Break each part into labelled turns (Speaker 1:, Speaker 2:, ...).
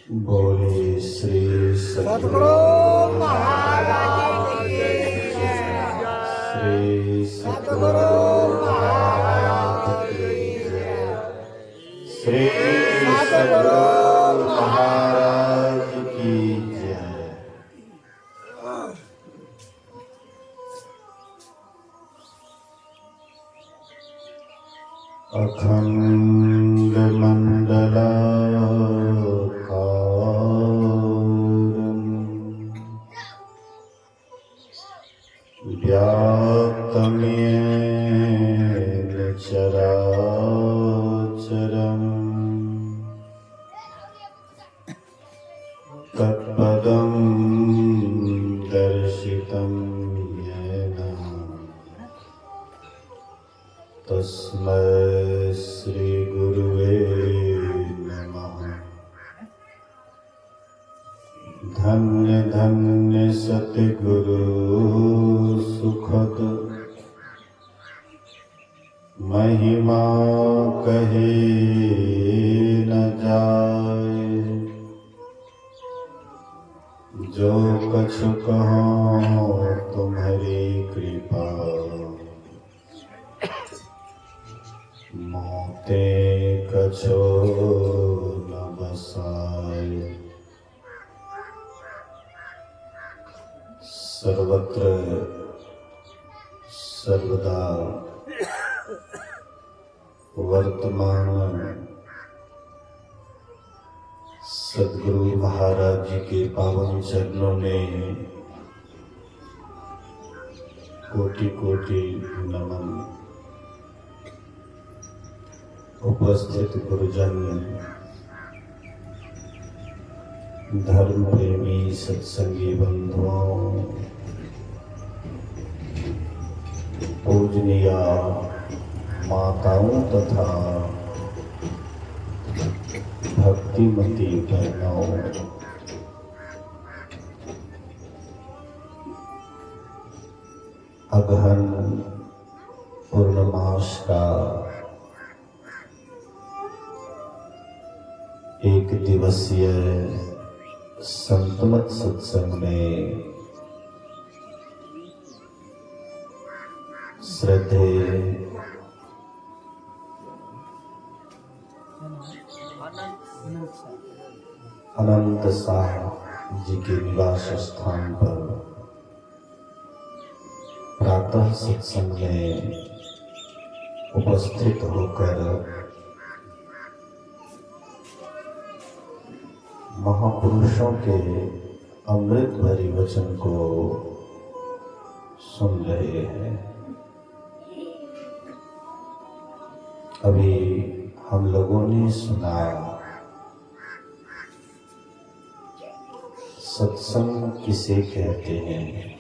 Speaker 1: बोले श्री सद्गुरु
Speaker 2: महाराज की जय।
Speaker 1: श्री सद्गुरु महाराज की जय। श्री सद्गुरु महाराज की जय। अखंड मंडलाकारं व्याप्तं येन चराचरम् तत्पदं दर्शितं येन तस्मै श्री गुरुवे नमः। धन्य धन्य सतगुरु सुखद महिमा कहे न जाए। जो कछु कहो तुम्हारी कृपा मोते कछो न बसाए। सर्वत्र सर्वदा वर्तमान सद्गुरु महाराज जी के पावन चरणों में कोटि कोटि नमन। उपस्थित गुरुजन, धर्म प्रेमी सत्संगी बंधुओं, पूजनीय माताओं तथा भक्तिमती बहनों, अगहन पूर्णमास का एक दिवसीय संतमत सत्संग में श्रद्धेय अनंत शाह जी के निवास स्थान पर प्रातः सत्संग में उपस्थित होकर महापुरुषों के अमृत भरी वचन को सुन रहे हैं। अभी हम लोगों ने सुना सत्संग किसे कहते हैं।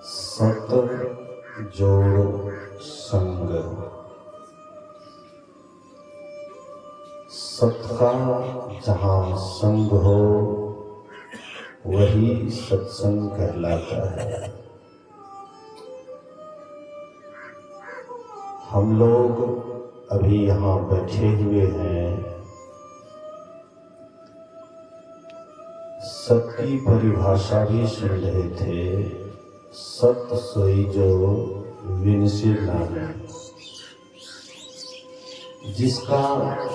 Speaker 1: सत जोड़ संग। सत का जहाँ संग हो वही सत्संग कहलाता है। हम लोग अभी यहाँ बैठे हुए हैं, सत की परिभाषा भी सुन रहे थे। सत सोई जो विनशील नाम, जिसका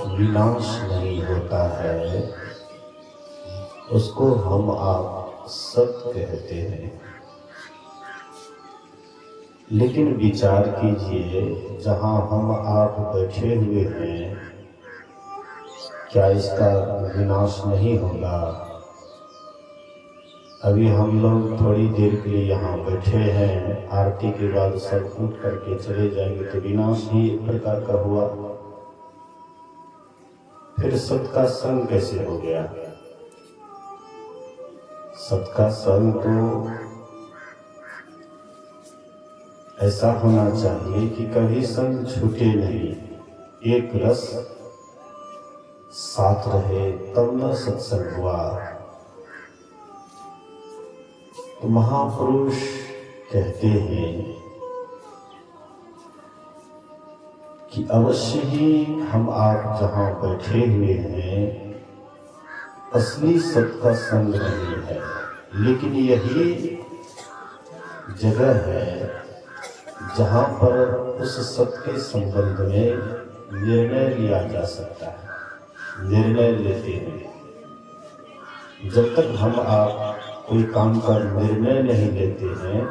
Speaker 1: विनाश नहीं होता है उसको हम आप सत कहते हैं। लेकिन विचार कीजिए, जहाँ हम आप बैठे हुए हैं क्या इसका विनाश नहीं होगा? अभी हम लोग थोड़ी देर के लिए यहाँ बैठे हैं, आरती के बाद सब उठ करके चले जाएंगे तो विनाश ही एक प्रकार का हुआ। फिर सत का संग कैसे हो गया? सत का संग तो ऐसा होना चाहिए कि कभी संग छूटे नहीं, एक रस साथ रहे, तब न सत्संग हुआ। तो महापुरुष कहते हैं कि अवश्य ही हम आप जहाँ बैठे हुए हैं असली सत का संग नहीं है, लेकिन यही जगह है जहाँ पर उस सत के संबंध में निर्णय लिया जा सकता है। निर्णय लेते हैं, जब तक हम आप कोई काम का निर्णय नहीं लेते हैं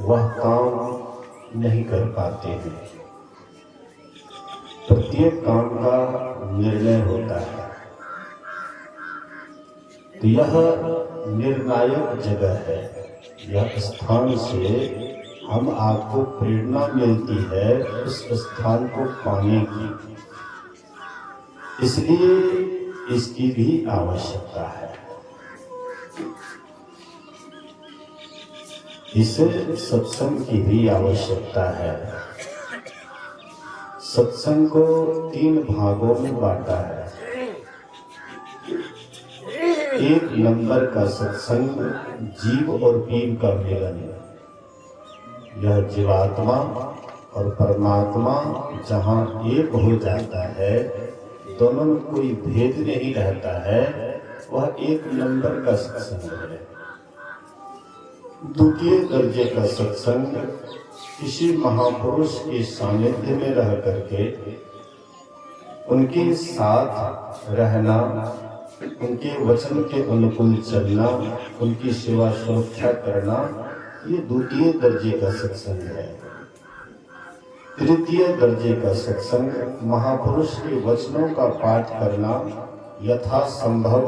Speaker 1: वह काम नहीं कर पाते हैं। प्रत्येक काम का निर्णय होता है, तो यह निर्णायक जगह है। यह स्थान से हम आपको प्रेरणा मिलती है उस स्थान को पाने की, इसलिए इसकी भी आवश्यकता है। इस सत्संग की भी आवश्यकता है। सत्संग को 3 भागों में बांटा है। एक नंबर का सत्संग जीव और पीर का मिलन है। यह जीवात्मा और परमात्मा जहाँ एक हो जाता है, दोनों में कोई भेद नहीं रहता है, वह एक नंबर का सत्संग है। द्वितीय दर्जे का सत्संग किसी महापुरुष के सानिध्य में रह करके उनके साथ रहना, उनके वचन के अनुकूल चलना, उनकी सेवा सुरक्षा करना, ये द्वितीय दर्जे का सत्संग है। तृतीय दर्जे का सत्संग महापुरुष के वचनों का पाठ करना, यथासंभव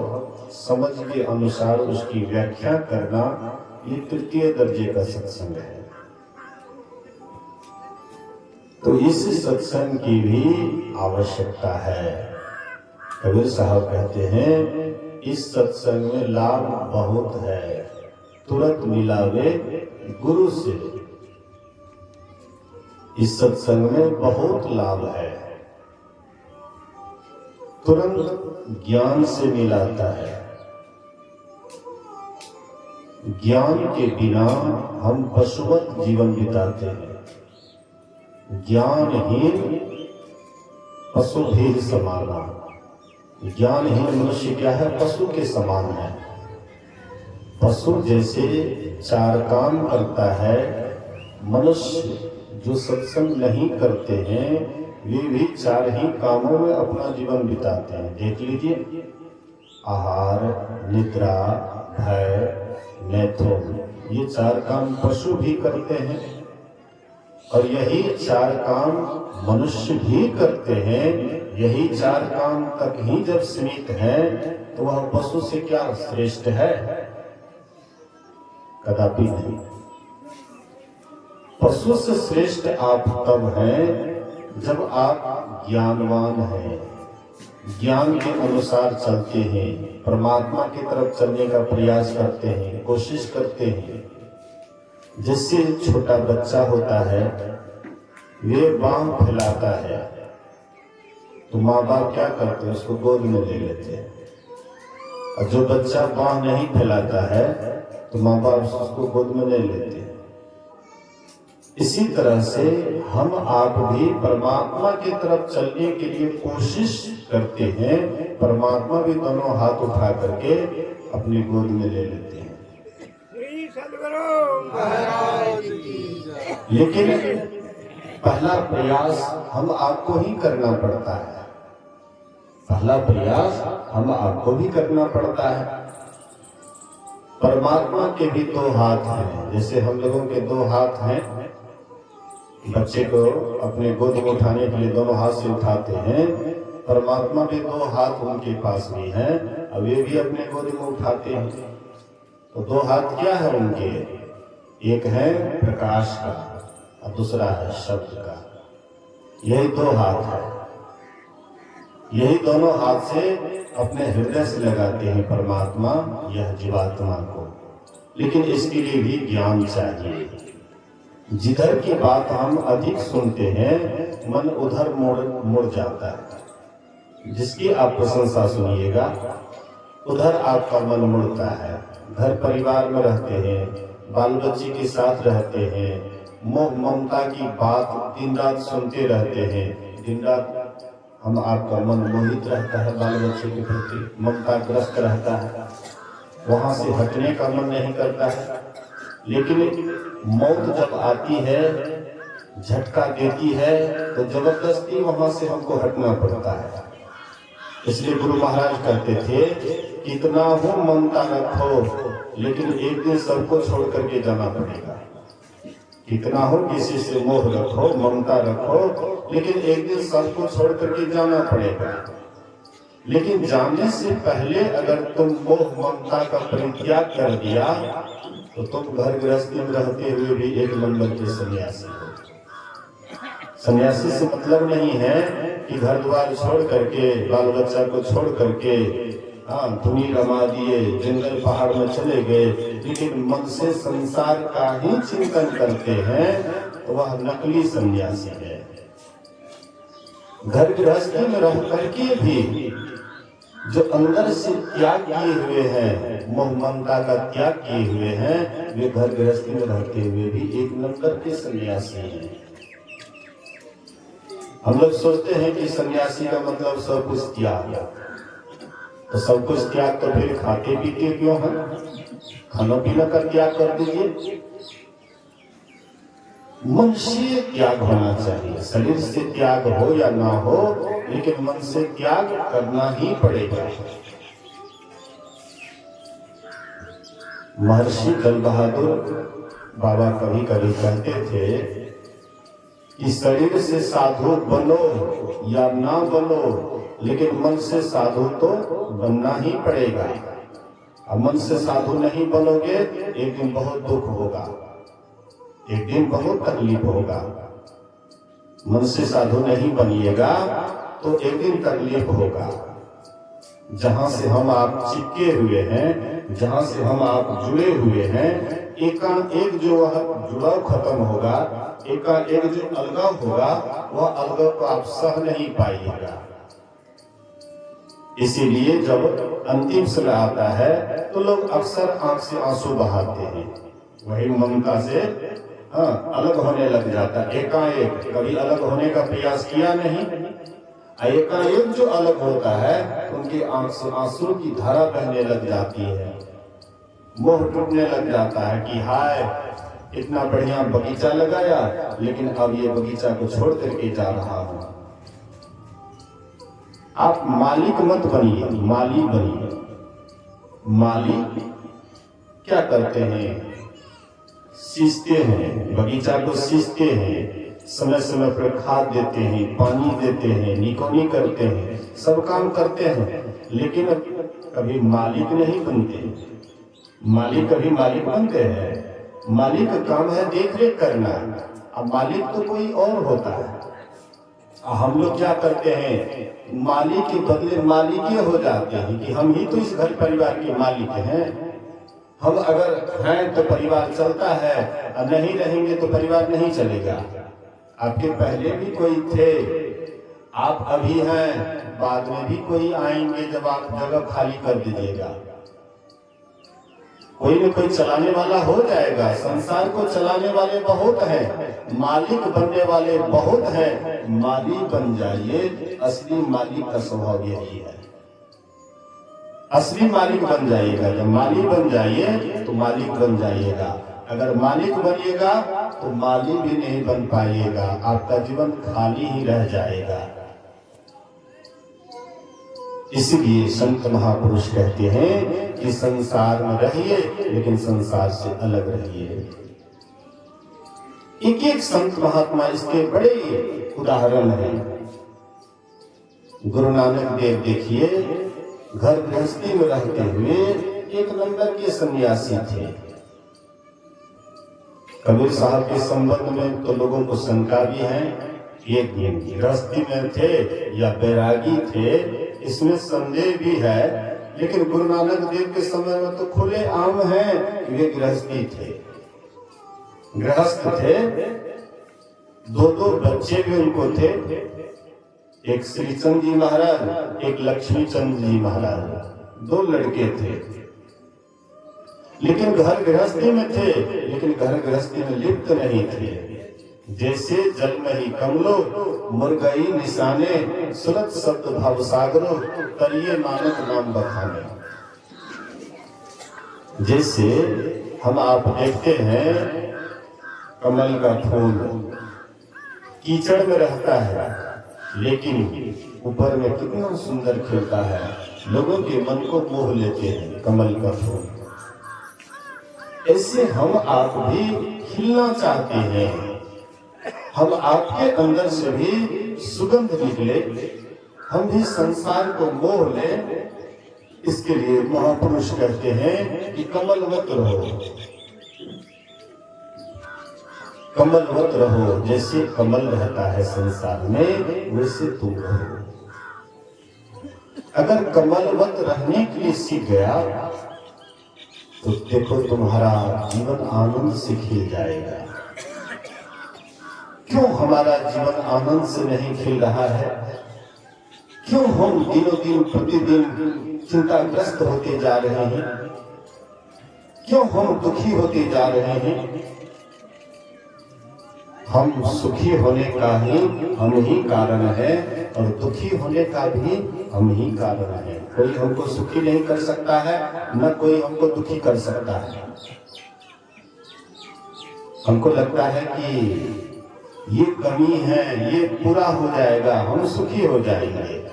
Speaker 1: समझ के अनुसार उसकी व्याख्या करना, ये तृतीय दर्जे का सत्संग है। तो इस सत्संग की भी आवश्यकता है। कबीर साहब कहते हैं इस सत्संग में लाभ बहुत है, तुरंत मिलावे गुरु से। इस सत्संग में बहुत लाभ है, तुरंत ज्ञान से मिलाता है। ज्ञान के बिना हम पशुवत जीवन बिताते हैं। ज्ञानहीन पशु भी समाना। ज्ञानहीन मनुष्य क्या है? पशु के समान है। पशु जैसे 4 काम करता है, मनुष्य जो सत्संग नहीं करते हैं वे भी 4 ही कामों में अपना जीवन बिताते हैं। देख लीजिए, आहार, निद्रा, भय, मैथुन, ये 4 काम पशु भी करते हैं, और यही 4 काम मनुष्य भी करते हैं। यही 4 काम तक ही जब सीमित है तो वह पशु से क्या श्रेष्ठ है? कदापि नहीं। पशु से श्रेष्ठ आप तब हैं जब आप ज्ञानवान हैं, ज्ञान के अनुसार चलते हैं, परमात्मा की तरफ चलने का प्रयास करते हैं, कोशिश करते हैं। जैसे छोटा बच्चा होता है, वे बांह फैलाता है तो माँ बाप क्या करते हैं? उसको गोद में ले लेते हैं। और जो बच्चा बांह नहीं फैलाता है तो माँ बाप उसको गोद में ले लेते हैं। इसी तरह से हम आप भी परमात्मा की तरफ चलने के लिए कोशिश करते हैं। परमात्मा भी दोनों हाथ उठा करके अपनी गोद में ले लेते हैं। लेकिन पहला प्रयास हम आपको ही करना पड़ता है। पहला प्रयास हम आपको भी करना पड़ता है। परमात्मा के भी 2 हाथ हैं। जैसे हम लोगों के 2 हाथ हैं, बच्चे को अपने गोद में उठाने के लिए दोनों हाथ से उठाते हैं। परमात्मा भी 2 हाथ उनके पास भी हैं, और वे भी अपने गोद में उठाते हैं। तो 2 हाथ क्या है उनके? एक है प्रकाश का और दूसरा है शब्द का। यही 2 हाथ है। यही दोनों हाथ से अपने हृदय से लगाते हैं परमात्मा यह जीवात्मा को। लेकिन इसके लिए भी ज्ञान चाहिए। जिधर की बात हम अधिक सुनते हैं, मन उधर मुड़ जाता है। जिसकी आप प्रशंसा सुनिएगा उधर आपका मन मुड़ता है। घर परिवार में रहते हैं, बाल बच्चे के साथ रहते हैं, मोह ममता की बात दिन रात सुनते रहते हैं। दिन रात हम आपका मन मोहित रहता है, बाल बच्चे के प्रति ममता ग्रस्त रहता है, वहां से हटने का मन नहीं करता है। लेकिन मौत जब आती है, झटका देती है, तो जबरदस्ती वहां से हमको हटना पड़ता है। इसलिए गुरु महाराज कहते थे, कितना हो ममता रखो, लेकिन एक दिन सबको छोड़ करके जाना पड़ेगा। कितना हो किसी से मोह रखो, ममता रखो, लेकिन एक दिन सबको छोड़ करके जाना पड़ेगा। लेकिन जाने से पहले अगर तुम मोह ममता का परित्याग कर दिया, तो तुम घर गृहस्थी में रहते हुए भी एक नंबर के सन्यासी हो। सन्यासी से मतलब नहीं है कि घर द्वार छोड़ करके, बाल बच्चा को छोड़ करके धुनी रमा दिए, जंगल पहाड़ में चले गए, लेकिन मन से संसार का ही चिंतन करते हैं, तो वह नकली सन्यासी है। घर गृहस्थी में रह करके भी जो अंदर से त्याग किए हुए हैं, मोह ममता का त्याग किए हुए हैं, वे घर गृहस्थी में रहते हुए भी एक नंबर के सन्यासी हैं। हम लोग सोचते हैं कि सन्यासी का मतलब सब कुछ त्याग, तो सब कुछ त्याग तो फिर खाते पीते क्यों हैं? खाना पीना का त्याग कर दीजिए। मन से त्याग होना चाहिए। शरीर से त्याग हो या ना हो, लेकिन मन से त्याग करना ही पड़ेगा। महर्षि दल बहादुर बाबा कभी कभी कहते थे कि शरीर से साधु बनो या ना बनो, लेकिन मन से साधु तो बनना ही पड़ेगा। अब मन से साधु नहीं बनोगे, एक दिन बहुत दुख होगा, एक दिन बहुत तकलीफ होगा। मन से साधु नहीं बनिएगा तो एक दिन तकलीफ होगा। जहां से हम आप चिपके हुए हैं, जहां से हम आप जुड़े हुए हैं, एकाएक जो वह जुड़ाव खत्म होगा, एकाएक जो अलगाव होगा, वह अलगाव को आप सह नहीं पाइएगा। इसीलिए जब अंतिम समय आता है तो लोग अक्सर आंख से आंसू बहाते हैं, वही ममता से अलग होने लग जाता है। एकाएक कभी अलग होने का प्रयास किया नहीं, एकाएक जो अलग होता है उनकी आंख से आंसू की धारा बहने लग जाती है, मोह टूटने लग जाता है कि हाय इतना बढ़िया बगीचा लगाया, लेकिन अब ये बगीचा को छोड़ करके जा रहा हूं। आप मालिक मत बनिए, माली बनिए। माली क्या करते हैं? सींचते हैं, बगीचा को सींचते हैं, समय समय पर खाद देते हैं, पानी देते हैं, निकोनी करते हैं, सब काम करते हैं, लेकिन कभी मालिक नहीं बनते। मालिक कभी मालिक बनते हैं? मालिक का काम है देख रेख करना, अब मालिक तो कोई और होता है। हम लोग क्या करते हैं? मालिक के बदले मालिक हो जाते हैं कि हम ही तो इस घर परिवार के मालिक हैं। हम अगर हैं तो परिवार चलता है, और नहीं रहेंगे तो परिवार नहीं चलेगा। आपके पहले भी कोई थे, आप अभी हैं, बाद में भी कोई आएंगे जब आप जगह खाली कर दीजिएगा। कोई न कोई चलाने वाला हो जाएगा। संसार को चलाने वाले बहुत हैं, मालिक बनने वाले बहुत हैं। माली बन जाइए, असली मालिक का स्वभाव यही है। असली मालिक बन जाइएगा। जब माली बन जाइए तो मालिक बन जाइएगा। अगर मालिक बनिएगा तो माली भी नहीं बन पाइएगा, आपका जीवन खाली ही रह जाएगा। इसलिए संत महापुरुष कहते हैं कि संसार में रहिए, लेकिन संसार से अलग रहिए। एक एक संत महात्मा इसके बड़े उदाहरण हैं। गुरु नानक देव देखिए, घर गृहस्थी में रहते हुए एक नंबर के सन्यासी थे। कबीर साहब के संबंध में तो लोगों को शंका भी है, एक गृहस्थी में थे या बैरागी थे, इसमें संदेह भी है। लेकिन गुरु नानक देव के समय में तो खुले आम है कि वे गृहस्थी थे, गृहस्थ थे। दो बच्चे भी उनको थे, एक श्रीचंद जी महाराज, एक लक्ष्मी चंद जी महाराज, 2 लड़के थे। लेकिन घर गृहस्थी में थे, लेकिन घर गृहस्थी में लिप्त नहीं थे। जैसे जल में ही कमलो मुर्गई निशाने सुरत शब्द भव सागरो तरिए नानक नाम बखाने। जैसे हम आप देखते हैं कमल का फूल कीचड़ में रहता है लेकिन ऊपर में कितना सुंदर खिलता है, लोगों के मन को मोह लेते हैं कमल का फूल। ऐसे हम आप भी खिलना चाहते हैं, हम आपके अंदर से भी सुगंध निकले, हम भी संसार को मोह लें। इसके लिए महापुरुष कहते हैं कि कमलवत रहो, कमलवत रहो। जैसे कमल रहता है संसार में वैसे तुम रहो। अगर कमलवत रहने के लिए सीख गया तो देखो तुम्हारा जीवन आनंद से खिल जाएगा। क्यों हमारा जीवन आनंद से नहीं खिल रहा है? क्यों हम दिनों दिन प्रतिदिन चिंताग्रस्त होते जा रहे हैं? क्यों हम दुखी होते जा रहे हैं? हम सुखी होने का ही हम ही कारण है और दुखी होने का भी हम ही कारण है। कोई हमको सुखी नहीं कर सकता है, न कोई हमको दुखी कर सकता है। हमको लगता है कि ये कमी है, ये पूरा हो जाएगा, हम सुखी हो जाएंगे,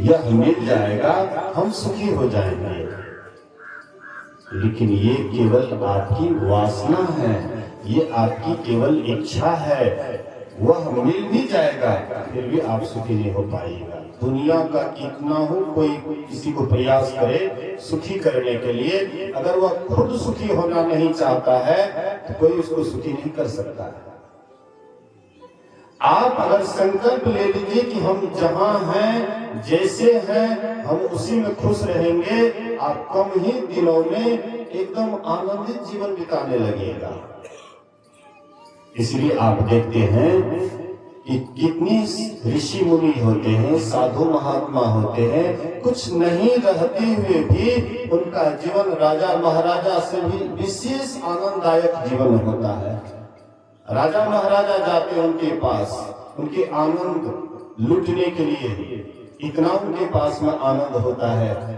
Speaker 1: यह मिल जाएगा, हम सुखी हो जाएंगे। लेकिन ये केवल आपकी वासना है, ये आपकी केवल इच्छा है। वह मिल भी जाएगा फिर भी आप सुखी नहीं हो पाएगा। दुनिया का कितना हो कोई किसी को प्रयास करे सुखी करने के लिए, अगर वह खुद सुखी होना नहीं चाहता है तो कोई उसको सुखी नहीं कर सकता है। आप अगर संकल्प ले लीजिए कि हम जहां हैं जैसे हैं हम उसी में खुश रहेंगे, आप कम ही दिनों में एकदम आनंदित जीवन बिताने लगेगा। इसलिए आप देखते हैं कि कितनी ऋषि मुनि होते हैं, साधु महात्मा होते हैं, कुछ नहीं रहते हुए भी उनका जीवन राजा महाराजा से भी विशेष आनंददायक जीवन होता है। राजा महाराजा जाते हैं उनके पास, उनके आनंद लूटने के लिए, इतना उनके पास में आनंद होता है।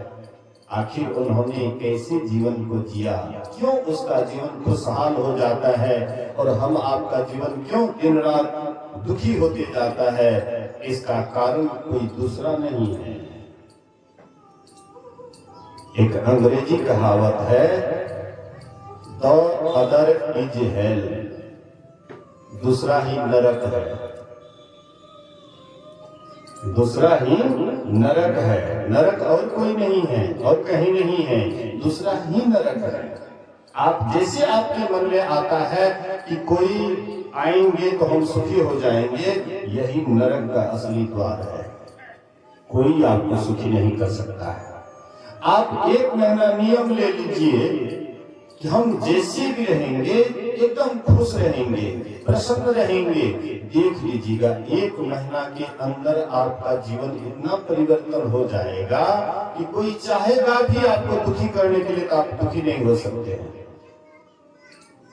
Speaker 1: आखिर उन्होंने कैसे जीवन को जिया, क्यों उसका जीवन खुशहाल हो जाता है और हम आपका जीवन क्यों दिन रात दुखी होते जाता है? इसका कारण कोई दूसरा नहीं है। एक अंग्रेजी कहावत है, द अदर इज हेल, दूसरा ही नरक है, दूसरा ही नरक है। नरक और कोई नहीं है और कहीं नहीं है, दूसरा ही नरक है। आप जैसे आपके मन में आता है कि कोई आएंगे तो हम सुखी हो जाएंगे, यही नरक का असली द्वार है। कोई आपको सुखी नहीं कर सकता है। आप एक महीना नियम ले लीजिए कि हम जैसे भी रहेंगे एकदम खुश रहेंगे, प्रसन्न रहेंगे। देख लीजिएगा एक महीना के अंदर आपका जीवन इतना परिवर्तन हो जाएगा कि कोई चाहेगा भी आपको दुखी करने के लिए तो आप दुखी नहीं हो सकते हैं।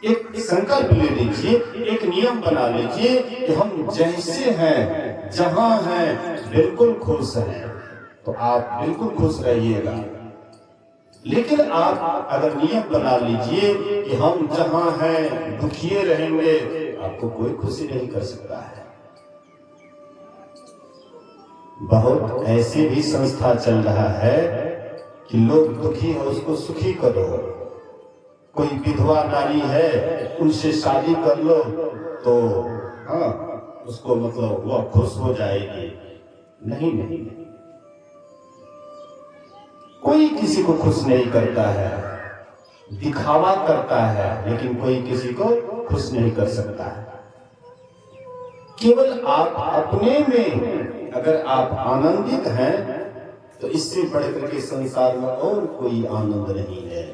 Speaker 1: एक संकल्प ले लीजिए, एक नियम बना लीजिए कि हम जैसे हैं जहां हैं बिल्कुल खुश हैं, तो आप बिल्कुल खुश रहिएगा। लेकिन आप अगर नियम बना लीजिए कि हम जहां हैं दुखिए रहेंगे, आपको कोई खुशी नहीं कर सकता है। बहुत ऐसे भी संस्था चल रहा है कि लोग दुखी हो उसको सुखी करो। कोई विधवा नारी है उनसे शादी कर लो तो हाँ उसको मतलब वह खुश हो जाएगी। नहीं नहीं, कोई किसी को खुश नहीं करता है, दिखावा करता है, लेकिन कोई किसी को खुश नहीं कर सकता है। केवल आप अपने में अगर आप आनंदित हैं तो इससे बढ़कर के संसार में और कोई आनंद नहीं है।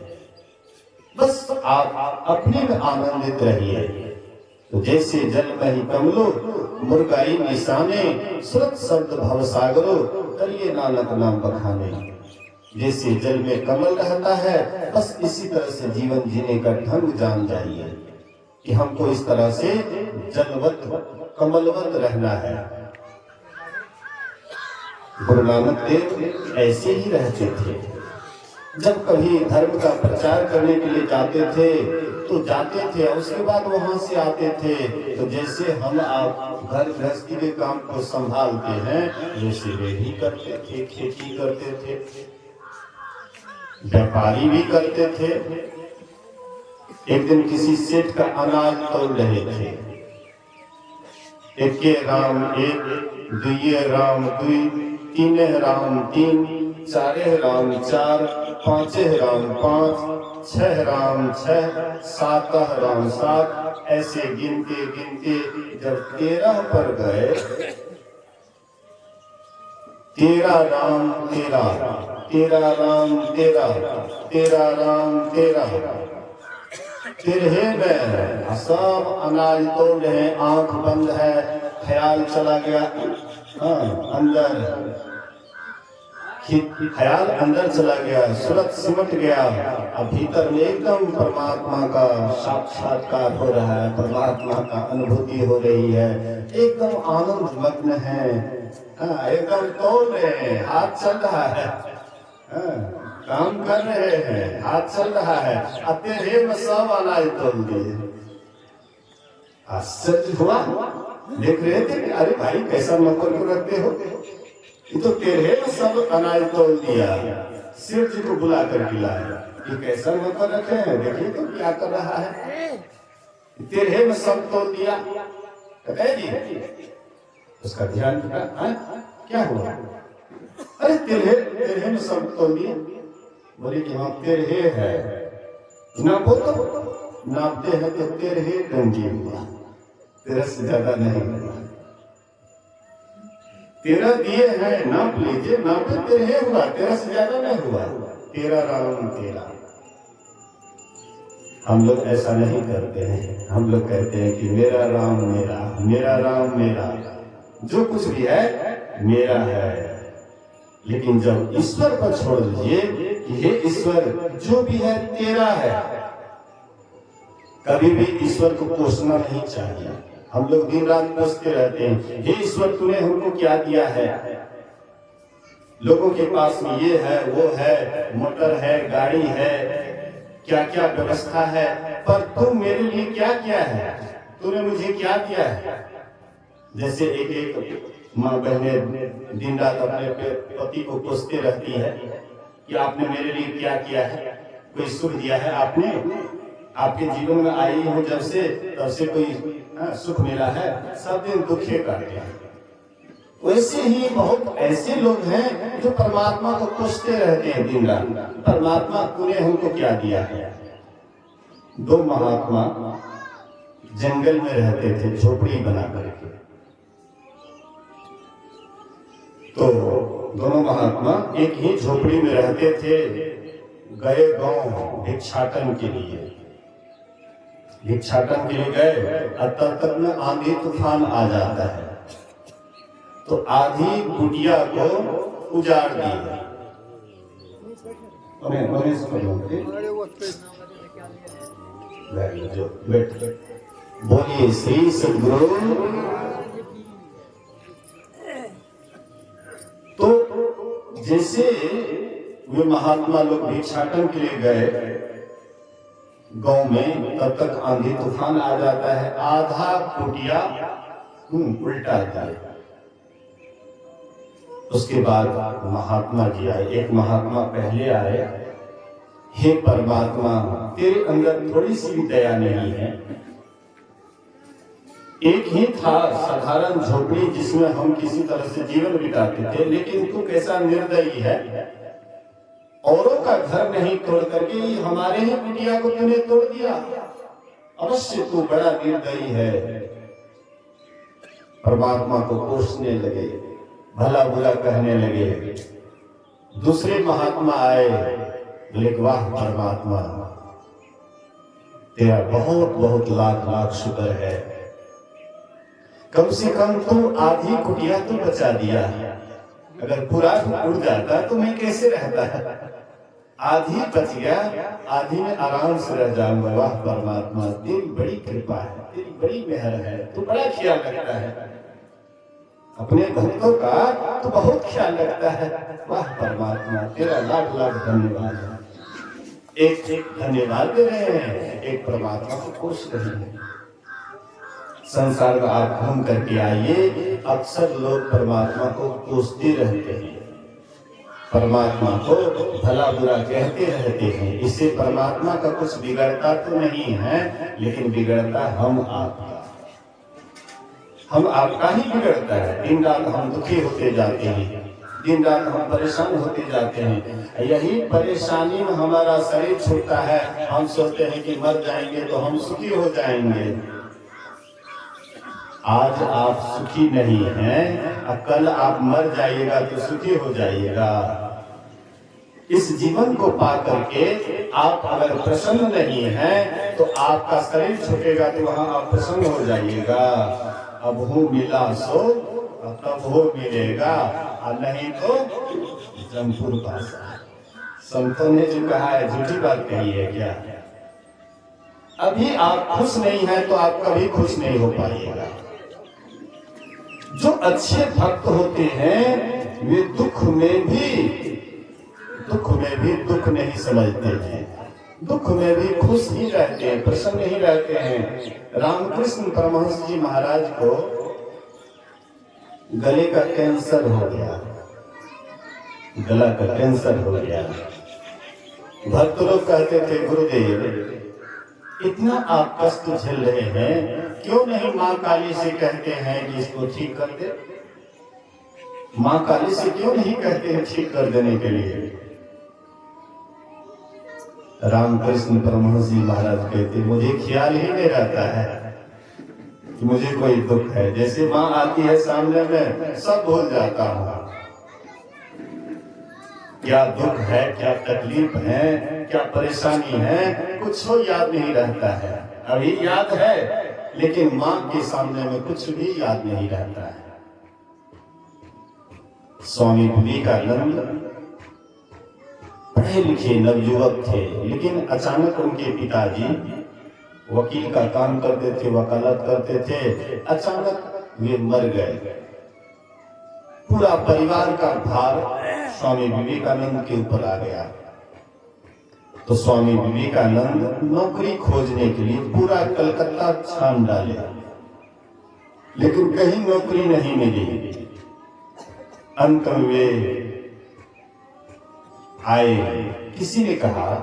Speaker 1: बस आप अपने में आनंदित रहिए। तो जैसे जल में ही कमलो मुर्गाई निशाने सुरत शब्द भवसागरो करिए नानक नाम बखाने। जैसे जल में कमल रहता है, बस इसी तरह से जीवन जीने का ढंग जान जाइए। कि हमको इस तरह से जलवत कमलवत रहना है। गुरु नानक देव ऐसे ही रहते थे। जब कभी धर्म का प्रचार करने के लिए जाते थे तो जाते थे, और उसके बाद वहां से आते थे तो जैसे हम आप घर गृहस्थी के काम को संभालते हैं वैसे वे ही करते थे। खेती करते थे, व्यापारी भी करते थे। एक दिन किसी सेठ का अनाज तोड़ रहे थे। एके राम एक, दुइये राम दुई, तीने राम तीन, चारे राम चार, पांचे राम पांच, छह राम छह, सातह राम सात। ऐसे गिनते गिनते जब 13 पर गए, 13 राम 13, 13 राम 13, 13 राम 13। तिरहे में सब अनाज तोड़ रहे, आंख बंद है, ख्याल चला गया अंदर, ख्याल अंदर चला गया, सूरत सिमट गया। अब भीतर में एकदम परमात्मा का साक्षात्कार हो रहा है, परमात्मा का अनुभूति हो रही है, एकदम आनंद मग्न है। एकदम तोड़ रहे हैं, हाथ चल रहा है, काम कर रहे हैं, हाथ चल रहा है। अतेरे में सब अनाज तोड़ दिए। आश्चर्य हुआ, देख रहे थे कि अरे भाई कैसा नौकर को रखते हो, ये तो तेरे में सब अनाज तोड़ दिया। सेठ जी को बुला कर खिलाया, ये कैसा नौकर रखे हैं, देखिए तो क्या कर रहा है, तेरे में सब तोड़ दिया। कहते जी उसका ध्यान क्या हुआ, अरे तेरे में सब तोड़ दिया। बोले कि हाँ तेरे है, नापो तो नापते हैं तो तेरे डंगी हुआ, तेरा से ज्यादा नहीं हुआ। 13 दिए हैं, नाप लीजिए, नापे तेरे हुआ, तेरा से ज्यादा नहीं हुआ। 13 राम 13। हम लोग ऐसा नहीं करते हैं, हम लोग कहते हैं कि मेरा राम मेरा, मेरा राम मेरा, जो कुछ भी है मेरा है। लेकिन जब ईश्वर पर छोड़ दीजिए कि हे ईश्वर जो भी है तेरा है, कभी भी ईश्वर को कोसना नहीं चाहिए। हम लोग दिन रात कोसते रहते हैं, हे ईश्वर तूने हमको क्या दिया है, लोगों के पास में ये है वो है, मोटर है, गाड़ी है, क्या क्या व्यवस्था है, पर तू मेरे लिए क्या किया है, तूने मुझे क्या दिया है। जैसे एक माँ बहने दिन रात अपने पति को कोसते रहती है कि आपने मेरे लिए क्या किया है, कोई सुख दिया है आपने, आपके जीवन में आई हूँ जब से तब से कोई सुख मिला है, सब दिन दुखे करते हैं। वैसे ही बहुत ऐसे लोग हैं जो परमात्मा को कोसते रहते हैं दिन रात, परमात्मा तूने हमको क्या दिया है। 2 महात्मा जंगल में रहते थे, झोपड़ी बना करके। तो दोनों महात्मा एक ही झोपड़ी में रहते थे। गए गांव भिक्षाटन के लिए, भिक्षाटन के लिए गए, तब तक में आंधी तूफान आ जाता है, तो आधी कुटिया को उजाड़ दिया। बोलिए श्री सद्गुरु। तो जैसे वे महात्मा लोग भिक्षाटन के लिए गए गांव में, तब तक आंधी तूफान आ जाता है, आधा कुटिया उल्टा जाए। उसके बाद महात्मा जी आए, एक महात्मा पहले आए, हे परमात्मा तेरे अंदर थोड़ी सी भी दया नहीं है। एक ही था साधारण झोपड़ी जिसमें हम किसी तरह से जीवन बिताते थे, लेकिन तू कैसा निर्दयी है, औरों का घर नहीं तोड़ करके हमारे ही कुटिया को तूने तोड़ दिया। अवश्य तू बड़ा निर्दयी है। परमात्मा को कोसने लगे, भला बुरा कहने लगे। दूसरे महात्मा आए, बोले वाह परमात्मा तेरा बहुत बहुत लाख लाख शुक्र है, कम से कम तू आधी कुटिया तो बचा दिया, अगर पूरा उड़ जाता तो मैं कैसे रहता है। आधी बच गया, आधी में आराम से रह जाऊंगा। वाह परमात्मा, तेरी बड़ी कृपा है, तेरी बड़ी मेहर है, तू बड़ा ख्याल रखता है अपने भक्तों का, तो बहुत ख्याल रखता है। वाह परमात्मा, तेरा लाख लाख धन्यवाद है। एक धन्यवाद दे रहे हैं, एक परमात्मा को कोस रहे हैं। संसार में आप घूम करके आइए, अक्सर लोग परमात्मा को कोसते रहते हैं, परमात्मा को भला बुरा कहते रहते हैं। इससे परमात्मा का कुछ बिगड़ता तो नहीं है, लेकिन बिगड़ता हम आपका ही बिगड़ता है। दिन रात हम दुखी होते जाते हैं, दिन रात हम परेशान होते जाते हैं। यही परेशानी में हमारा शरीर छूटता है, हम सोचते हैं कि मर जाएंगे तो हम सुखी हो जाएंगे। आज आप सुखी नहीं हैं, कल आप मर जाइएगा तो सुखी हो जाइएगा। इस जीवन को पा करके आप अगर प्रसन्न नहीं हैं, तो आपका शरीर छूटेगा तो वहां आप प्रसन्न हो जाइएगा। अब हो मिला सो तब हो मिलेगा, और नहीं तो जमपुर पासा। संतों ने जो कहा है, झूठी बात कही है क्या? अभी आप खुश नहीं हैं तो आप कभी खुश नहीं हो पाइएगा। जो अच्छे भक्त होते हैं वे दुख में भी दुख नहीं समझते हैं, दुख में भी खुश ही रहते हैं, प्रसन्न ही रहते हैं। रामकृष्ण परमहंस जी महाराज को गले का कैंसर हो गया, गला का कैंसर हो गया। भक्त लोग कहते थे, गुरुदेव इतना आप कष्ट झेल रहे हैं, क्यों नहीं माँ काली से कहते हैं कि इसको ठीक कर दे? माँ काली से क्यों नहीं कहते हैं ठीक कर देने के लिए? रामकृष्ण परमहंस जी महाराज कहते, मुझे ख्याल ही नहीं रहता है कि मुझे कोई दुख है। जैसे माँ आती है सामने में, सब भूल जाता हूँ। क्या दुख है, क्या तकलीफ है, क्या परेशानी है, कुछ याद नहीं रहता है। अभी याद है, लेकिन माँ के सामने में कुछ भी याद नहीं रहता है। स्वामी विवेकानंद पढ़े लिखे नवयुवक थे, लेकिन अचानक उनके पिताजी वकील का काम करते थे, वकालत करते थे, अचानक वे मर गए। पूरा परिवार का भार स्वामी विवेकानंद के ऊपर आ गया। तो स्वामी विवेकानंद नौकरी खोजने के लिए पूरा कलकत्ता छान डाले, लेकिन कहीं नौकरी नहीं मिली। अंत में वे आए, किसी ने कहा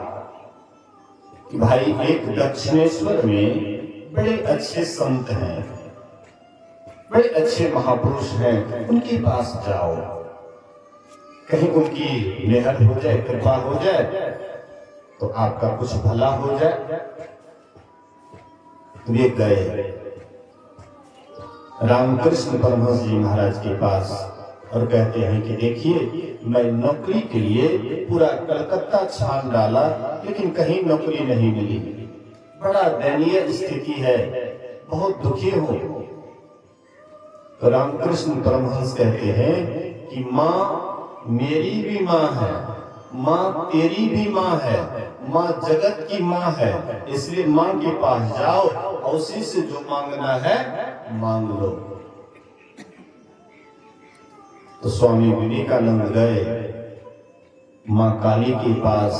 Speaker 1: कि भाई एक दक्षिणेश्वर में बड़े अच्छे संत हैं, बड़े अच्छे महापुरुष हैं, उनके पास जाओ, कहीं उनकी मेहर हो जाए, कृपा हो जाए, तो आपका कुछ भला हो जाए। वे गए रामकृष्ण परमहंस जी महाराज के पास और कहते हैं कि देखिए, मैं नौकरी के लिए पूरा कलकत्ता छान डाला, लेकिन कहीं नौकरी नहीं मिली, बड़ा दयनीय स्थिति है, बहुत दुखी हूं। तो रामकृष्ण परमहंस कहते हैं कि माँ मेरी भी माँ है, माँ तेरी भी माँ है, माँ जगत की माँ है, इसलिए माँ के पास जाओ और उसी से जो मांगना है मांग लो। तो स्वामी विवेकानंद गए, माँ काली के पास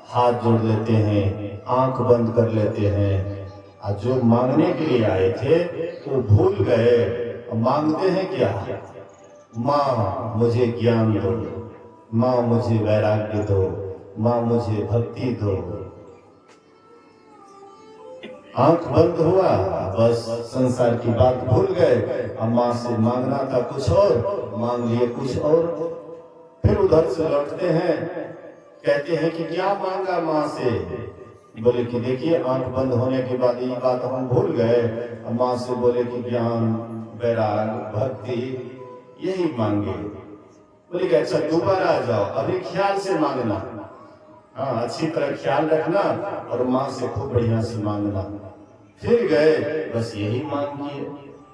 Speaker 1: हाथ जोड़ लेते हैं, आंख बंद कर लेते हैं, और जो मांगने के लिए आए थे वो भूल गए। मांगते हैं क्या? माँ मुझे ज्ञान दो, माँ मुझे वैराग्य दो, माँ मुझे भक्ति दो। आंख बंद हुआ, बस संसार की बात भूल गए। अब माँ से मांगना था कुछ और, मांग लिए कुछ और। फिर उधर से लौटते हैं, कहते हैं कि क्या मांगा माँ से? बोले कि देखिए, आंख बंद होने के बाद ये बात हम भूल गए। माँ से बोले कि ज्ञान, वैराग, भक्ति यही मांगे। बोले कि अच्छा दोबारा आ जाओ, अभी ख्याल से मांगना, हाँ अच्छी तरह ख्याल रखना और माँ से खूब बढ़िया से मांगना। फिर गए, बस यही मांग किए।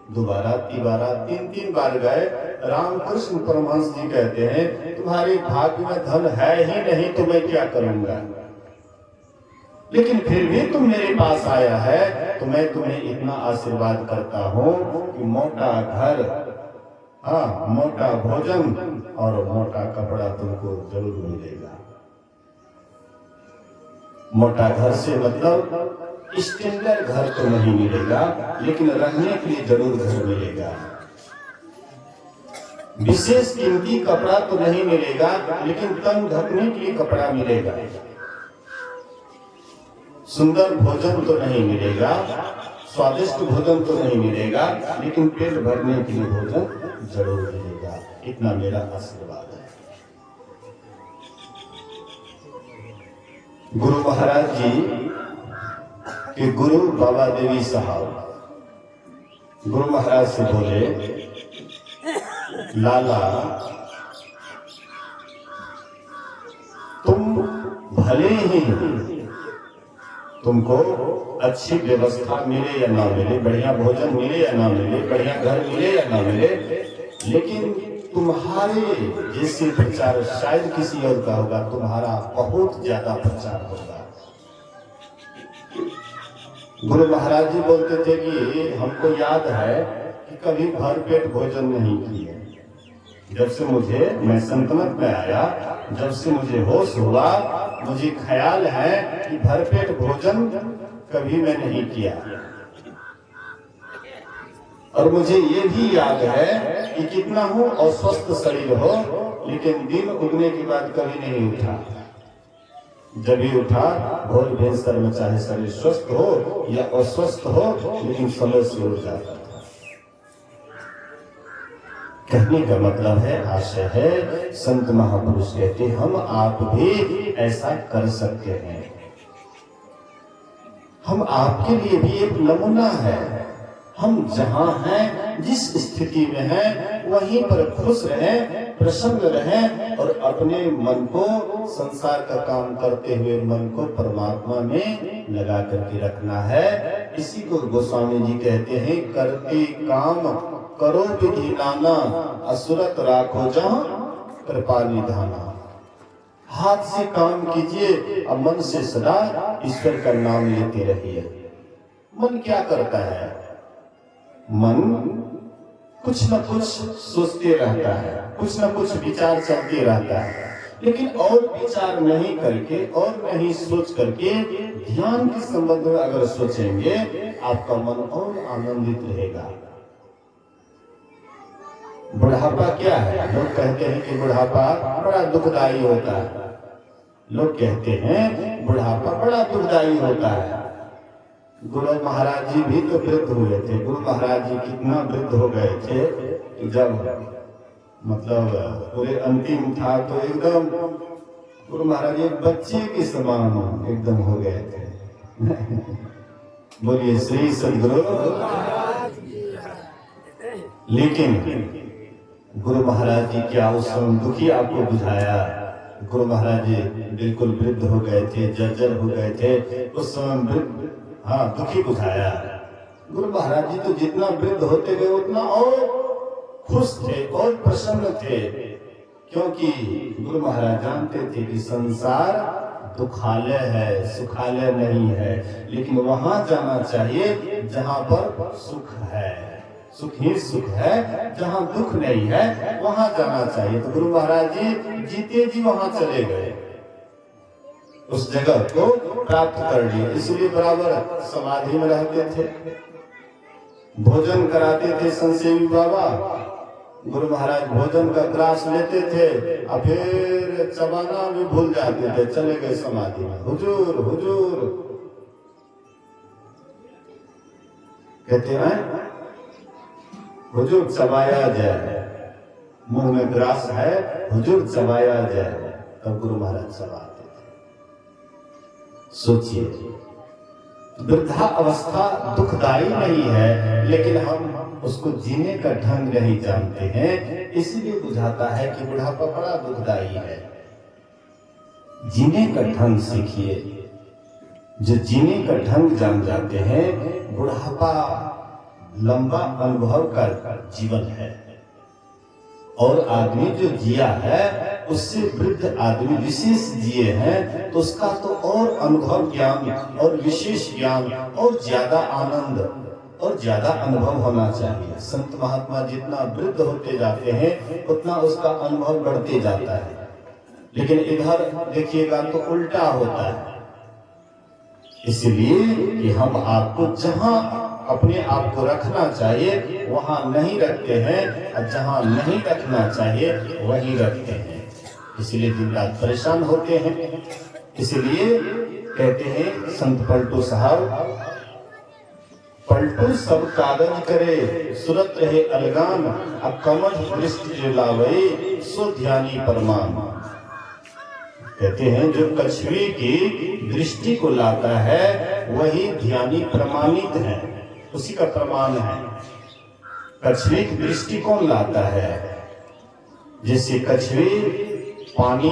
Speaker 1: दोबारा तिबारा 3-3 बार गए। रामकृष्ण परमहंस जी कहते हैं तुम्हारे भाग्य में धन है ही नहीं तो मैं क्या करूंगा, लेकिन फिर भी तुम मेरे पास आया है तो मैं तुम्हें इतना आशीर्वाद करता हूं कि मोटा घर, मोटा भोजन और मोटा कपड़ा तुमको जरूर मिलेगा। मोटा घर से मतलब स्टैंडर्ड घर तो नहीं मिलेगा, लेकिन रहने के लिए जरूर घर मिलेगा। विशेष कीमती कपड़ा तो नहीं मिलेगा, लेकिन तन ढकने के लिए कपड़ा मिलेगा। सुंदर भोजन तो नहीं मिलेगा, स्वादिष्ट भोजन तो नहीं मिलेगा, लेकिन पेट भरने के लिए भोजन जरूर मिलेगा। इतना मेरा आशीर्वाद है। गुरु महाराज जी के गुरु बाबा देवी साहब गुरु महाराज से बोले, लाला तुम भले ही तुमको अच्छी व्यवस्था मिले या ना मिले, बढ़िया भोजन मिले या ना मिले, बढ़िया घर मिले या ना मिले, लेकिन तुम्हारे जैसे प्रचार शायद किसी और का होगा, तुम्हारा बहुत ज्यादा प्रचार होगा। गुरु महाराज जी बोलते थे कि हमको याद है कि कभी भर पेट भोजन नहीं किए। जब से मैं संतनत में आया, जब से मुझे होश हुआ, मुझे ख्याल है कि भरपेट भोजन कभी मैं नहीं किया। और मुझे ये भी याद है कि कितना हो अस्वस्थ शरीर हो, लेकिन दिन उगने के बाद कभी नहीं उठा। जब भी उठा भोर भेंसर में, चाहे शरीर स्वस्थ हो या अस्वस्थ हो, लेकिन समय से उठ जाता था। कहने का मतलब है, आशय है, संत महापुरुष कहते हम आप भी ऐसा कर सकते हैं। हम आपके लिए भी एक नमूना है। हम जहां हैं, जिस स्थिति में हैं, वहीं पर खुश रहें, प्रसन्न रहें और अपने मन को संसार का काम करते हुए मन को परमात्मा में लगा करके रखना है। इसी को गोस्वामी जी कहते हैं, करते काम करो विधि नाना, असुरत राखो जहां कृपा निधाना। हाथ से काम कीजिए और मन से सदा ईश्वर का नाम लेते रहिए। मन क्या करता है? मन कुछ न कुछ सोचते रहता है, कुछ न कुछ विचार चलते रहता है, लेकिन और विचार नहीं करके और नहीं सोच करके ध्यान के संबंध में अगर सोचेंगे, आपका मन और आनंदित रहेगा। बुढ़ापा क्या है? लोग कहते हैं कि बुढ़ापा बड़ा दुखदाई होता है। लोग कहते हैं बुढ़ापा बड़ा दुखदाई होता है। गुरु महाराज जी भी तो वृद्ध हुए थे। गुरु महाराज जी कितना वृद्ध हो गए थे, जब मतलब पूरे अंतिम था तो एकदम गुरु महाराज एक बच्चे के समान एकदम हो गए थे। बोलिए श्री सद्गुरु। लेकिन गुरु महाराज जी क्या उस समय दुखी आपको बुझाया? गुरु महाराज जी बिल्कुल वृद्ध हो गए थे, जर्जर हो गए थे, उस समय दुखी बुझाया। गुरु महाराज जी तो जितना वृद्ध होते गए उतना और खुश थे और प्रसन्न थे, क्योंकि गुरु महाराज जानते थे कि संसार दुखालय है, सुखालय नहीं है, लेकिन वहां जाना चाहिए जहां पर सुख है। सुख ही सुख है, जहां दुख नहीं है वहां जाना चाहिए। तो गुरु महाराज जी जीते जी वहां चले गए, उस जगह को प्राप्त कर लिए। इसलिए बराबर समाधि में रहते थे, भोजन कराते थे संसेवी बाबा। गुरु महाराज भोजन का ग्रास लेते थे और फिर चबाना भी भूल जाते थे, चले गए समाधि में। हुजूर हुजूर कहते हैं, हुजूर चबाया जाए, मुंह में ग्रास है, हुजूर चबाया जाए, तब गुरु महाराज चबाते थे। सोचिए, वृद्धा अवस्था दुखदाई नहीं है, लेकिन हम उसको जीने का ढंग नहीं जानते हैं, इसलिए बुझाता है कि बुढ़ापा बड़ा दुखदाई है। जीने का ढंग सीखिए। जो जीने का ढंग जान जाते हैं, बुढ़ापा लंबा अनुभव का जीवन है। और आदमी जो जिया है उससे वृद्ध आदमी विशेष जिए हैं तो उसका तो और अनुभव ज्ञान और विशेष ज्ञान और ज्यादा आनंद और ज्यादा अनुभव होना चाहिए। संत महात्मा जितना वृद्ध होते जाते हैं उतना उसका अनुभव बढ़ते जाता है, लेकिन इधर देखिएगा तो उल्टा होता है। इसलिए कि हम आपको जहां अपने आप को रखना चाहिए वहां नहीं रखते हैं और जहां नहीं रखना चाहिए वहीं रखते हैं, इसलिए दिन रात परेशान होते हैं। इसलिए कहते हैं संत पलटू साहब, पलटू सब कागज करे सुरत रहे अलगान, अब कमर दृष्टि जो लावे सो ध्यानी परमान। कहते हैं जो कछुए की दृष्टि को लाता है वही ध्यानी प्रमाणित है, उसी का प्रमाण है। कछुए की दृष्टि कौन लाता है? जैसे कछुए पानी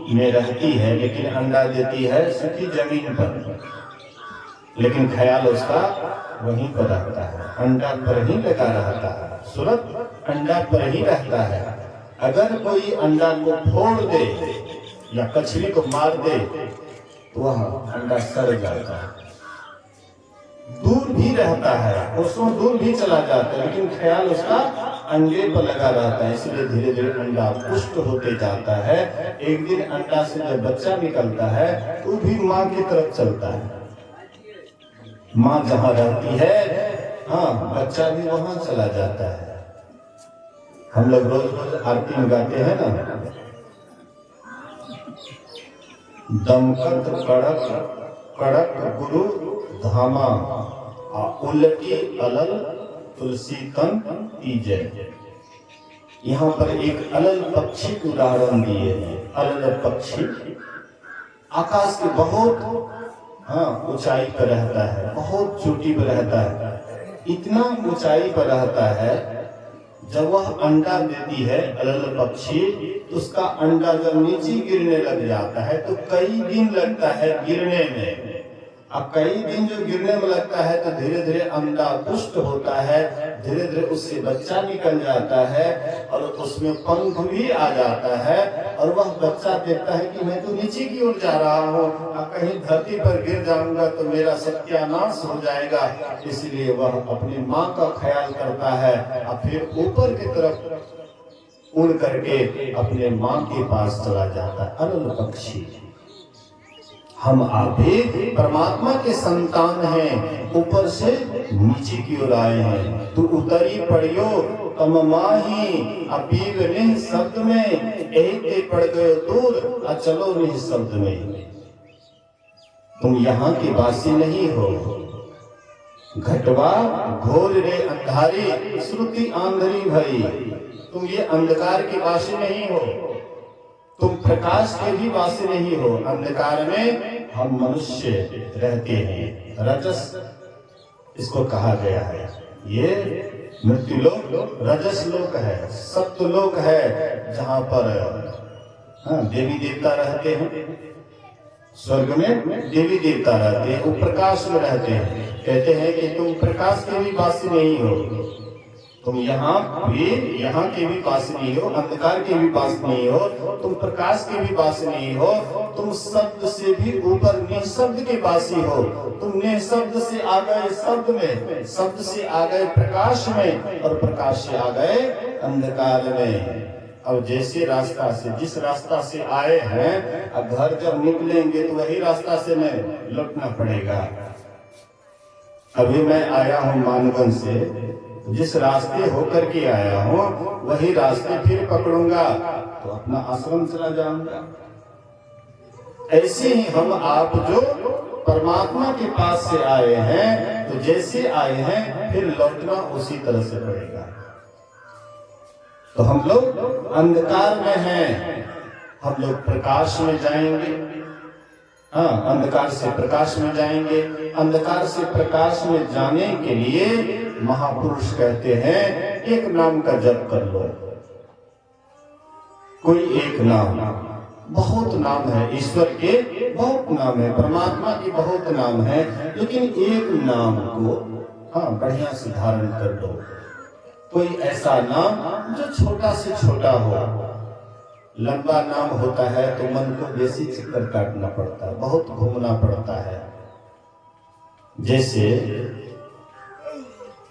Speaker 1: में रहती है लेकिन अंडा देती है सूखी जमीन पर, लेकिन ख्याल उसका वहीं पर रहता है, अंडा पर ही लगा रहता है, सूरत अंडा पर ही रहता है। अगर कोई अंडा को फोड़ दे या कछुए को मार दे तो वह अंडा सड़ जाता है, दूर भी रहता है, उसको दूर भी चला जाता है, लेकिन ख्याल उसका अंडे पर लगा रहता है। इसलिए धीरे धीरे अंडा पुष्ट होते जाता है। एक दिन अंडा से जब बच्चा निकलता है तो भी माँ की तरफ चलता है, माँ जहाँ रहती है हाँ बच्चा भी वहां चला जाता है। हम लोग रोज रोज आरती में गाते हैं ना, दमकत कड़क कड़क गुरु धामा उलटी अलल तुलसी तन तीजय। यहाँ पर एक अलल पक्षी का उदाहरण दिए हैं। अलल पक्षी आकाश के बहुत ऊंचाई पर रहता है, बहुत चोटी पर रहता है, इतना ऊंचाई पर रहता है। जब वह अंडा देती है अलल पक्षी तो उसका अंडा जब नीचे गिरने लग जाता है तो कई दिन लगता है गिरने में। अब कई दिन जो गिरने में लगता है तो धीरे धीरे अंडा पुष्ट होता है, धीरे धीरे उससे बच्चा निकल जाता है और उसमें पंख भी आ जाता है। और वह बच्चा देखता है कि मैं तो नीचे की ओर जा रहा हूँ, अब कहीं धरती पर गिर जाऊंगा तो मेरा सत्यानाश हो जाएगा। इसलिए वह अपनी माँ का ख्याल करता है और फिर ऊपर की तरफ उड़ करके अपने माँ के पास चला जाता है। अलल पक्षी हम आप भी परमात्मा के संतान हैं, ऊपर से नीचे की ओर आए हैं। तू उतरी पड़ियो तम माही अपीव निह शब्द में, एते पड़ गए दूर अचलो निह शब्द में। तुम यहाँ के वासी नहीं हो, घटवा घोर रे अंधारी श्रुति आंधरी भई। तुम ये अंधकार के वासी नहीं हो, तुम प्रकाश के भी वासी नहीं हो। अंधकार में हम मनुष्य रहते हैं, रजस इसको कहा गया है। ये मृत्यु लोक रजस लोक है, सत्य लोक है, जहाँ पर देवी देवता रहते हैं। स्वर्ग में देवी देवता रहते हैं, वो प्रकाश में रहते हैं। कहते हैं कि तुम प्रकाश के भी वासी नहीं हो, तुम यहाँ के भी पास नहीं हो, अंधकार के भी पास नहीं हो, तुम प्रकाश के भी पास नहीं हो, तुम शब्द से भी ऊपर निःशब्द के पासी हो। तुम निःशब्द से आ गए शब्द में, शब्द से आ गए प्रकाश में, और प्रकाश से आ गए अंधकार में। अब जैसे रास्ता से, जिस रास्ता से आए हैं, अब घर जब निकलेंगे तो वही रास्ता से नहीं लौटना पड़ेगा। अभी मैं आया हूँ मानगंज से, जिस रास्ते होकर के आया हूँ वही रास्ते फिर पकड़ूंगा तो अपना आश्रम चला जाऊंगा। ऐसे ही हम आप जो परमात्मा के पास से आए हैं, तो जैसे आए हैं फिर लौटना उसी तरह से पड़ेगा। तो हम लोग अंधकार में हैं, हम लोग प्रकाश में जाएंगे। अंधकार से प्रकाश में जाएंगे। अंधकार से प्रकाश में जाने के लिए महापुरुष कहते हैं एक नाम का जप कर लो। कोई एक नाम, बहुत नाम है, ईश्वर के बहुत नाम है, परमात्मा के बहुत नाम है, लेकिन एक नाम को हाँ बढ़िया से धारण कर लो। कोई ऐसा नाम जो छोटा से छोटा हो। लंबा नाम होता है तो मन को बेसी चक्कर काटना पड़ता है, बहुत घूमना पड़ता है। जैसे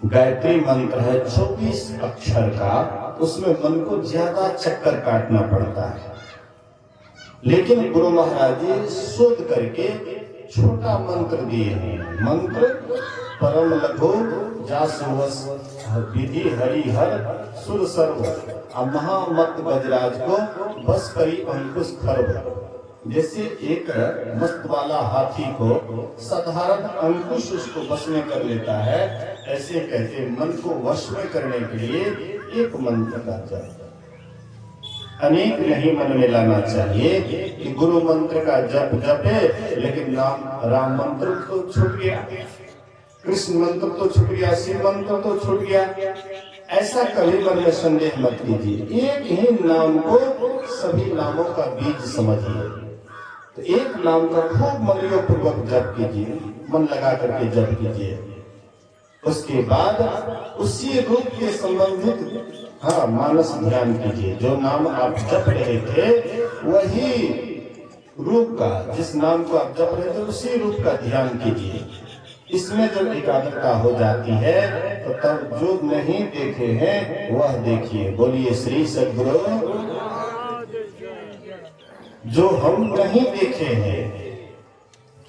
Speaker 1: गायत्री मंत्र है 24 अक्षर का, उसमें मन को ज्यादा चक्कर काटना पड़ता है। लेकिन गुरु महाराज जी शोध करके छोटा मंत्र दिए हैं। मंत्र परम लघु जासुवस विधि हरिहर सुर सर्व महामत गजराज को बस करी अंकुश खर्व। जैसे एक मस्त वाला हाथी को साधारण अंकुश उसको वश में कर लेता है, ऐसे कहते मन को वश में करने के लिए एक मंत्र का जप, अनेक नहीं मन में लाना चाहिए कि गुरु मंत्र का जप जपे लेकिन राम मंत्र तो छूट गया, कृष्ण मंत्र तो छूट गया, शिव मंत्र तो छूट गया। ऐसा कभी मन में संदेह मत कीजिए। एक ही नाम को सभी नामों का बीज समझिए। तो एक नाम का खूब मनोपूर्वक जप कीजिए, मन लगा करके जप कीजिए। उसके बाद उसी रूप के संबंधित मानस ध्यान कीजिए। जो नाम आप जप रहे थे वही रूप का, जिस नाम को आप जप रहे थे उसी रूप का ध्यान कीजिए। इसमें जब एकाग्रता हो जाती है तो तब जो नहीं देखे हैं वह देखिए। बोलिए श्री सद्गुरु। जो हम नहीं देखे हैं,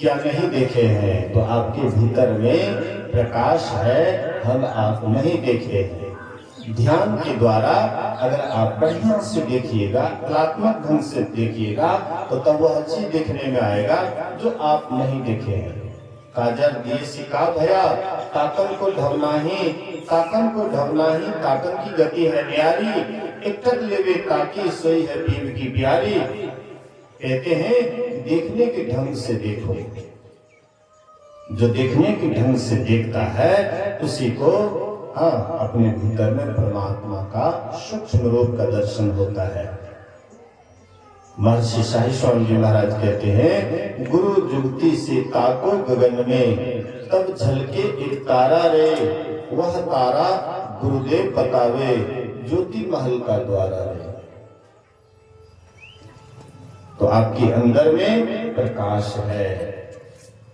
Speaker 1: क्या नहीं देखे हैं? तो आपके भीतर में प्रकाश है, हम आप नहीं देखे हैं। ध्यान के द्वारा अगर आप बढ़िया से देखिएगा, कलात्मक ढंग से देखिएगा तो तब वह चीज देखने में आएगा जो आप नहीं देखे हैं। काजल दिए सिका भया ताकन को ढवना ही, ताकन को ढवना ही ताकन की गति है न्यारी, एक टक लेवे ताकि सोई है पीव की प्यारी। कहते हैं देखने के ढंग से देखो। जो देखने के ढंग से देखता है उसी को अपने भीतर में परमात्मा का सूक्ष्म रूप का दर्शन होता है। महर्षि शाही स्वामी जी महाराज कहते हैं गुरु जुगती से ताको गगन में, तब झलके एक तारा रे, वह तारा गुरुदेव बतावे, ज्योति महल का द्वारा रे। तो आपके अंदर में प्रकाश है,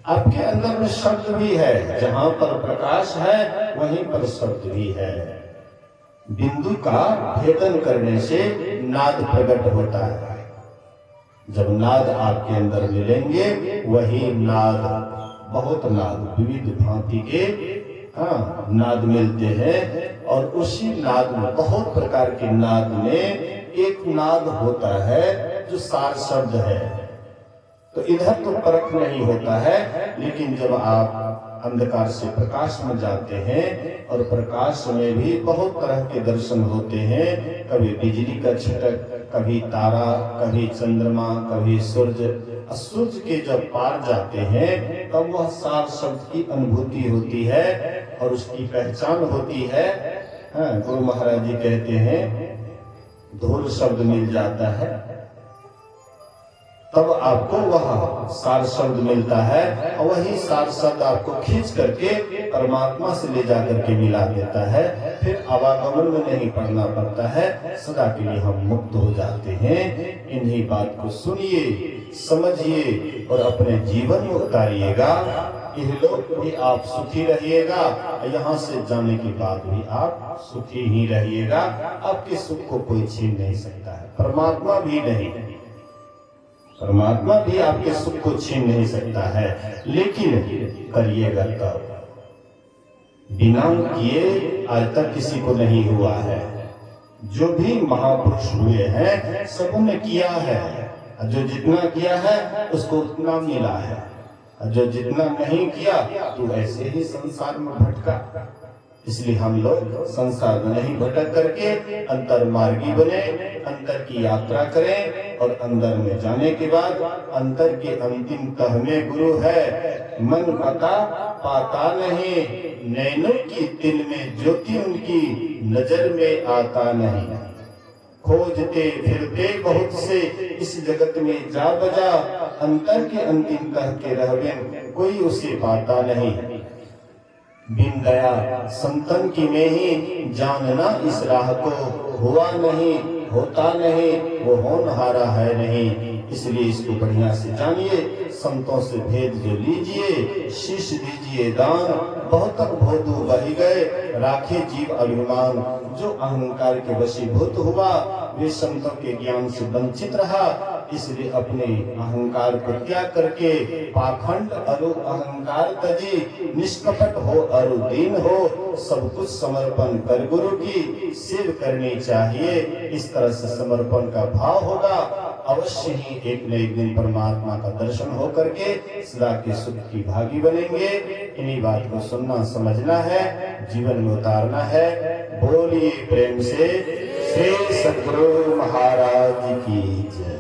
Speaker 1: आपके अंदर में शब्द भी है। जहां पर प्रकाश है वहीं पर शब्द भी है। बिंदु का भेदन करने से नाद प्रकट होता है। जब नाद आपके अंदर मिलेंगे वही नाद, बहुत नाद विविध भांति के नाद मिलते हैं। और उसी नाद में बहुत प्रकार के नाद में एक नाद होता है जो सार शब्द है। तो इधर तो परख नहीं होता है, लेकिन जब आप अंधकार से प्रकाश में जाते हैं और प्रकाश में भी बहुत तरह के दर्शन होते हैं। कभी बिजली का छटक, कभी तारा, कभी चंद्रमा, कभी सूर्य। सूर्य के जब पार जाते हैं तब वह सार शब्द की अनुभूति होती है और उसकी पहचान होती है। गुरु महाराज जी कहते हैं धूल शब्द मिल जाता है तब आपको वह सार शब्द मिलता है, और वही सार शब्द आपको खींच करके परमात्मा से ले जा करके मिला देता है। फिर आवागमन में नहीं पड़ना पड़ता है, सदा के लिए हम मुक्त हो जाते हैं। इन्हीं बात को सुनिए, समझिए और अपने जीवन में उतारिएगा। इहलोक भी आप सुखी रहिएगा, यहाँ से जाने के बाद भी आप सुखी ही रहिएगा। आपके सुख को कोई छीन नहीं सकता है, परमात्मा भी नहीं। परमात्मा भी आपके सुख को छीन नहीं सकता है, लेकिन करिएगा तब। बिना किए आज तक किसी को नहीं हुआ है। जो भी महापुरुष हुए हैं सबों ने किया है। जो जितना किया है उसको उतना मिला है, जो जितना नहीं किया तो ऐसे ही संसार में भटका। इसलिए हम लोग संसार में नहीं भटक करके अंतर मार्गी बने, अंतर की यात्रा करें। और अंदर में जाने के बाद अंतर के अंतिम तह में गुरु है। मन पता पाता नहीं, नैनों की तिल में ज्योति उनकी नजर में आता नहीं। खोजते फिरते बहुत से इस जगत में जा बजा, अंतर के अंतिम तह के रहवे कोई उसे पाता नहीं। बिन दया संतन की नहीं, जानना इस राह को हुआ नहीं, होता नहीं, वो होनहारा है नहीं। इसलिए इसको बढ़िया से जानिए, संतों से भेद जो लीजिए, शीश दीजिए दान, बहुत तक भोदू बही गए, राखे जीव अभिमान। जो अहंकार के वशीभूत हुआ, वे संतों के ज्ञान से वंचित रहा। इसलिए अपने अहंकार को त्याग करके पाखंड अरु अहंकार तजी, निष्कपट हो अरु दीन हो, सब कुछ समर्पण कर गुरु की सेव करनी चाहिए। इस तरह से समर्पण का भाव होगा, अवश्य ही एक न एक दिन परमात्मा का दर्शन हो करके सदा के सुख की भागी बनेंगे। इन्हीं बात को सुनना समझना है, जीवन में उतारना है। बोलिए प्रेम से श्री सद्गुरु महाराज की जय।